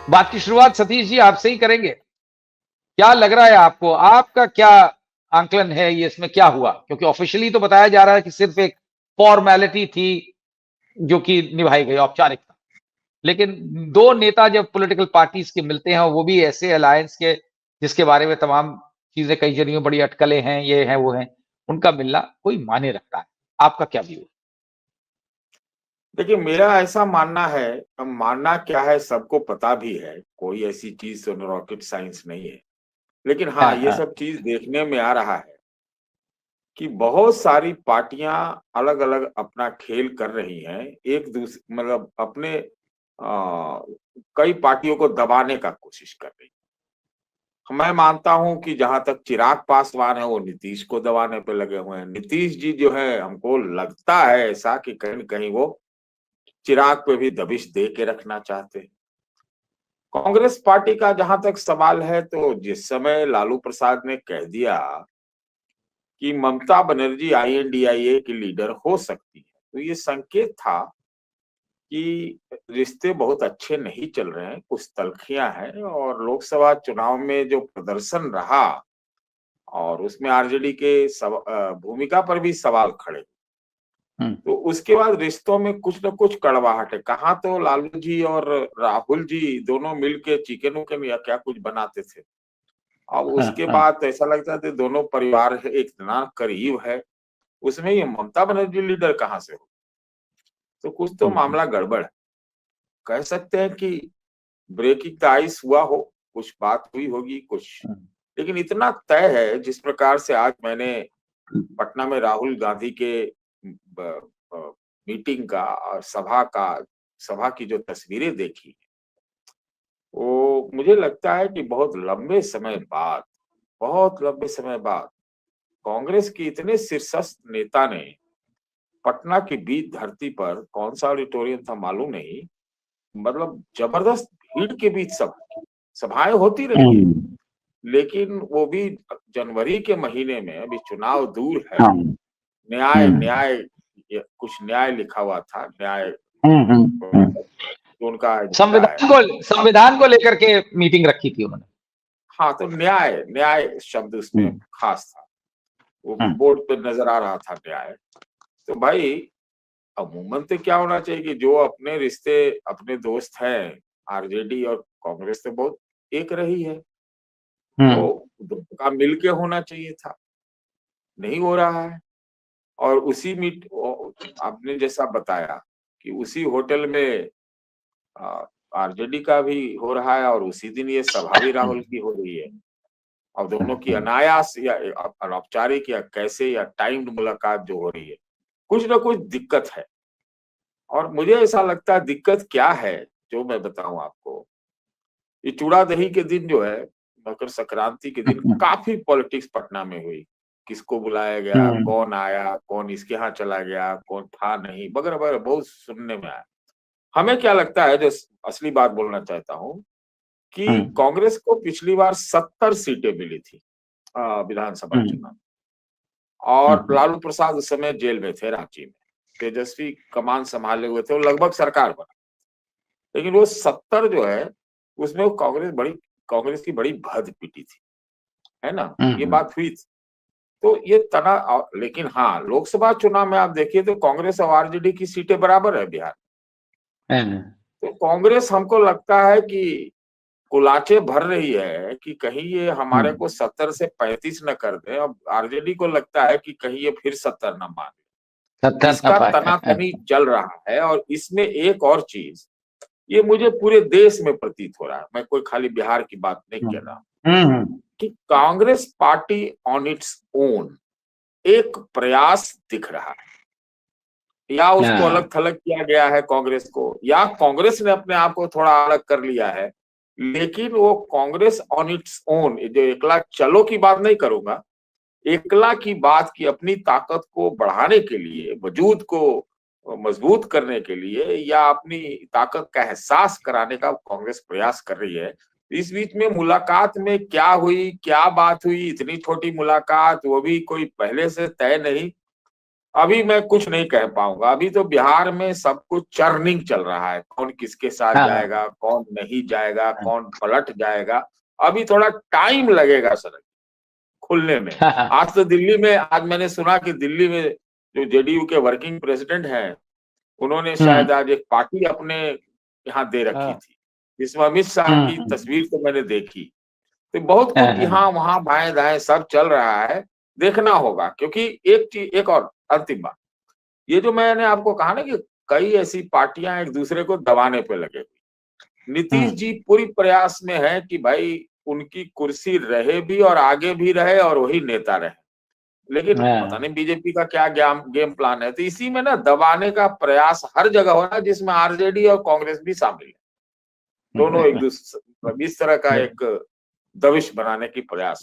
बात की शुरुआत सतीश जी आपसे ही करेंगे। क्या लग रहा है आपको? आपका क्या आंकलन है ये इसमें क्या हुआ? क्योंकि ऑफिशियली तो बताया जा रहा है कि सिर्फ एक फॉर्मेलिटी थी जो कि निभाई गई औपचारिकता। लेकिन 2 नेता जब पॉलिटिकल पार्टीज़ के मिलते हैं और वो भी ऐसे अलायंस के जिसके बारे में तमाम चीज़ें कही जा रही हैं, बड़ी अटकलें हैं, ये हैं, वो हैं, उनका मिलना कोई मायने रखता है। आपका क्या व्यू है? देखिए, मेरा ऐसा मानना है। अब मानना क्या है सबको पता भी है, कोई ऐसी चीज तो रॉकेट साइंस नहीं है। लेकिन हाँ, हाँ, ये हाँ। सब चीज देखने में आ रहा है कि बहुत सारी पार्टियां अलग अलग अपना खेल कर रही हैं। एक दूसरे मतलब अपने कई पार्टियों को दबाने का कोशिश कर रही हैं। मैं मानता हूं कि जहां तक चिराग पासवान है वो नीतीश को दबाने पे लगे हुए हैं। नीतीश जी जो है, हमको लगता है ऐसा कि कहीं न कहीं वो चिराग पे भी दबिश दे के रखना चाहते हैं। कांग्रेस पार्टी का जहां तक सवाल है, तो जिस समय लालू प्रसाद ने कह दिया कि ममता बनर्जी आईएनडीआईए की लीडर हो सकती है, तो ये संकेत था कि रिश्ते बहुत अच्छे नहीं चल रहे हैं, कुछ तल्खियां हैं। और लोकसभा चुनाव में जो प्रदर्शन रहा और उसमें आरजेडी के भूमिका पर भी सवाल खड़े, हुँ। तो उसके बाद रिश्तों में कुछ न कुछ कड़वाहट है। कहाँ तो लालू जी और राहुल जी दोनों मिलके चिकन उकन या क्या कुछ बनाते थे। अब हाँ, उसके हाँ। बाद तो ऐसा लगता था दोनों परिवार इतना करीब है, उसमें ये ममता बनर्जी लीडर कहाँ से हो? तो कुछ तो हुँ, हुँ। मामला गड़बड़ है। कह सकते हैं कि ब्रेकिंग द आइस हुआ हो, कुछ बात हुई होगी कुछ। हुँ, लेकिन इतना तय है, जिस प्रकार से आज मैंने हुँ। पटना में राहुल गांधी के मीटिंग का और सभा की जो तस्वीरें देखी, वो मुझे लगता है कि बहुत लंबे समय बाद कांग्रेस के इतने शीर्षस्थ नेता ने पटना की बीच धरती पर, कौन सा ऑडिटोरियम था मालूम नहीं, मतलब जबरदस्त भीड़ के बीच सभाएं होती रही है। हुँ। लेकिन वो भी जनवरी के महीने में, अभी चुनाव दूर है। हाँ। न्याय हुँ। न्याय कुछ न्याय लिखा हुआ था, न्याय हुँ, हुँ, हुँ। जो उनका एजेंडा है। संविधान को लेकर के मीटिंग रखी थी उन्होंने। हाँ, तो न्याय न्याय शब्द हुँ, उसमें खास था। वो हुँ, बोर्ड पे नजर आ रहा था न्याय। तो भाई, अमूमन तो क्या होना चाहिए कि जो अपने रिश्ते, अपने दोस्त हैं, आरजेडी और कांग्रेस तो बहुत एक रही है, हुँ, तो दोनों का मिल के होना चाहिए था। नहीं हो रहा है। और उसी मीट आपने जैसा बताया कि उसी होटल में आरजेडी का भी हो रहा है और उसी दिन ये सभा भी हुँ, राहुल की हो रही है। और हुँ, दोनों की हुँ। अनायास या अनौपचारिक या कैसे या टाइम्ड मुलाकात जो हो रही है, कुछ ना कुछ दिक्कत है। और मुझे ऐसा लगता है दिक्कत क्या है, जो मैं बताऊं आपको। ये चूड़ा दही के दिन जो है, मकर संक्रांति के दिन काफी पॉलिटिक्स पटना में हुई। किसको बुलाया गया, हुँ, कौन आया, कौन इसके यहाँ चला गया, कौन था नहीं, वगैरह वगैरह बहुत सुनने में आया। हमें क्या लगता है, जो असली बात बोलना चाहता हूँ, हुँ, कि कांग्रेस को पिछली बार 70 सीटें मिली थी विधानसभा हुँ, चुनाव। हुँ, और हुँ, लालू प्रसाद उस समय जेल में थे, रांची में। तेजस्वी कमान संभाले हुए थे, वो लगभग सरकार बना। लेकिन वो 70 जो है, उसमें वो कांग्रेस की बड़ी भद पिटी थी, है ना? हुँ, ये हुँ। बात हुई थी। तो ये लेकिन हाँ, लोकसभा चुनाव में आप देखिए तो कांग्रेस और आरजेडी की सीटें बराबर है बिहार। हाँ, हाँ। तो कांग्रेस, हमको लगता है कि कुलाचे भर रही है कि कहीं ये हुँ। हमारे को 70 से 35 न कर दे। अब आरजेडी को लगता है कि कहीं ये फिर 70 न मान ले। सत्ता ना इसका पाए। तनातनी चल रहा है। और इसमें एक और चीज, ये मुझे पूरे देश में प्रतीत हो रहा है, मैं कोई खाली बिहार की बात नहीं हुँ, कर रहा, हुँ, हुँ। कि Congress party on its own एक प्रयास दिख रहा है। या उसको हाँ। अलग थलग किया गया है कांग्रेस को, या कांग्रेस ने अपने आप को थोड़ा अलग कर लिया है। लेकिन वो कांग्रेस ऑन इट्स ओन, जो एकला चलो की बात नहीं करूंगा, एकला की बात की अपनी ताकत को बढ़ाने के लिए, वजूद को मजबूत करने के लिए, या अपनी ताकत का एहसास कराने का कांग्रेस प्रयास कर रही है। इस बीच में मुलाकात में क्या हुई, क्या बात हुई, इतनी छोटी मुलाकात, वो भी कोई पहले से तय नहीं। अभी मैं कुछ नहीं कह पाऊंगा। अभी तो बिहार में सब कुछ चर्निंग चल रहा है, कौन किसके साथ हाँ, जाएगा, कौन नहीं जाएगा, हाँ, कौन पलट जाएगा। अभी थोड़ा टाइम लगेगा सर खुलने में। हाँ, हाँ, आज तो दिल्ली में, आज मैंने सुना कि दिल्ली में जो जेडीयू के वर्किंग प्रेसिडेंट हैं, उन्होंने शायद आज एक पार्टी अपने यहाँ दे रखी हाँ, थी, जिसमें अमित शाह की हम्म, तस्वीर तो मैंने देखी। तो बहुत हाँ, कुछ हाँ, यहाँ वहां बाएं दाएं सब चल रहा है, देखना होगा। क्योंकि एक चीज, एक और अंतिम बात, ये जो मैंने आपको कहा ना कि कई ऐसी पार्टियां एक दूसरे को दबाने पे लगे हुई, नीतीश हम्म, जी पूरी प्रयास में है कि भाई उनकी कुर्सी रहे भी और आगे भी रहे और वही नेता रहे। लेकिन पता हाँ, नहीं बीजेपी का क्या गेम प्लान है। तो इसी में ना दबाने का प्रयास हर जगह हो रहा है, जिसमें आरजेडी और कांग्रेस भी शामिल है। दोनों एक दूसरे इस तरह का एक दबिश बनाने की प्रयास।